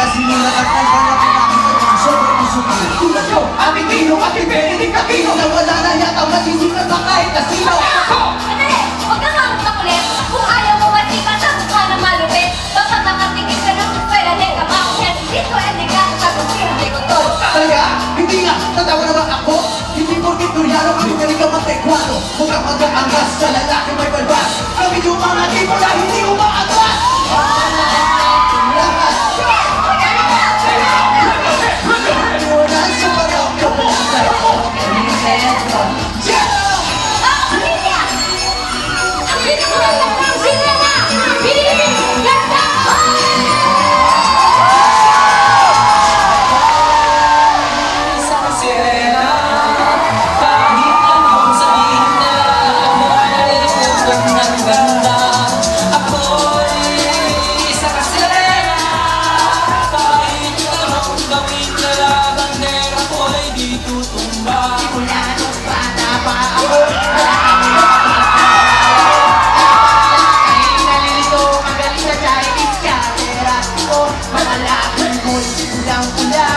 Kaya simulat at naghanap na nakita sobrang usupin. Tulad ko, aming Tino, aming Benedict Aquino. Nawala na yata masisikat na kahit na sino. Sandali! Huwag kang hamot na kulit. Kung ayaw mo matikas ang mukha na malupit, baka makatingin ka ng pera de ka makuyan. Dito ay nagkat sa kusina de kontol. Talaga? Hindi nga, tatawa naman ako. Hindi porkit Koreano, kami galing ka mag-Taekwondo. Mukhang mag-aangas sa lalaki may balbas. Kami yung mga tipo na hindi umaatras. Lahat. Iwanan sa parokyo. Ah, Olivia! Ang pinakawalan ng sila na! Pilipin! Ganda! Isang sirena, kahit anong sabihin na, nalilipot ng ganda. Ako'y isang sirena, kahit anong gawin nila, bandera ko'y di tutumba. Simula nung bata pa ako. Ay nalilito, magaling sa Chinese camera ko. Mga laban mo'y pulang-pula.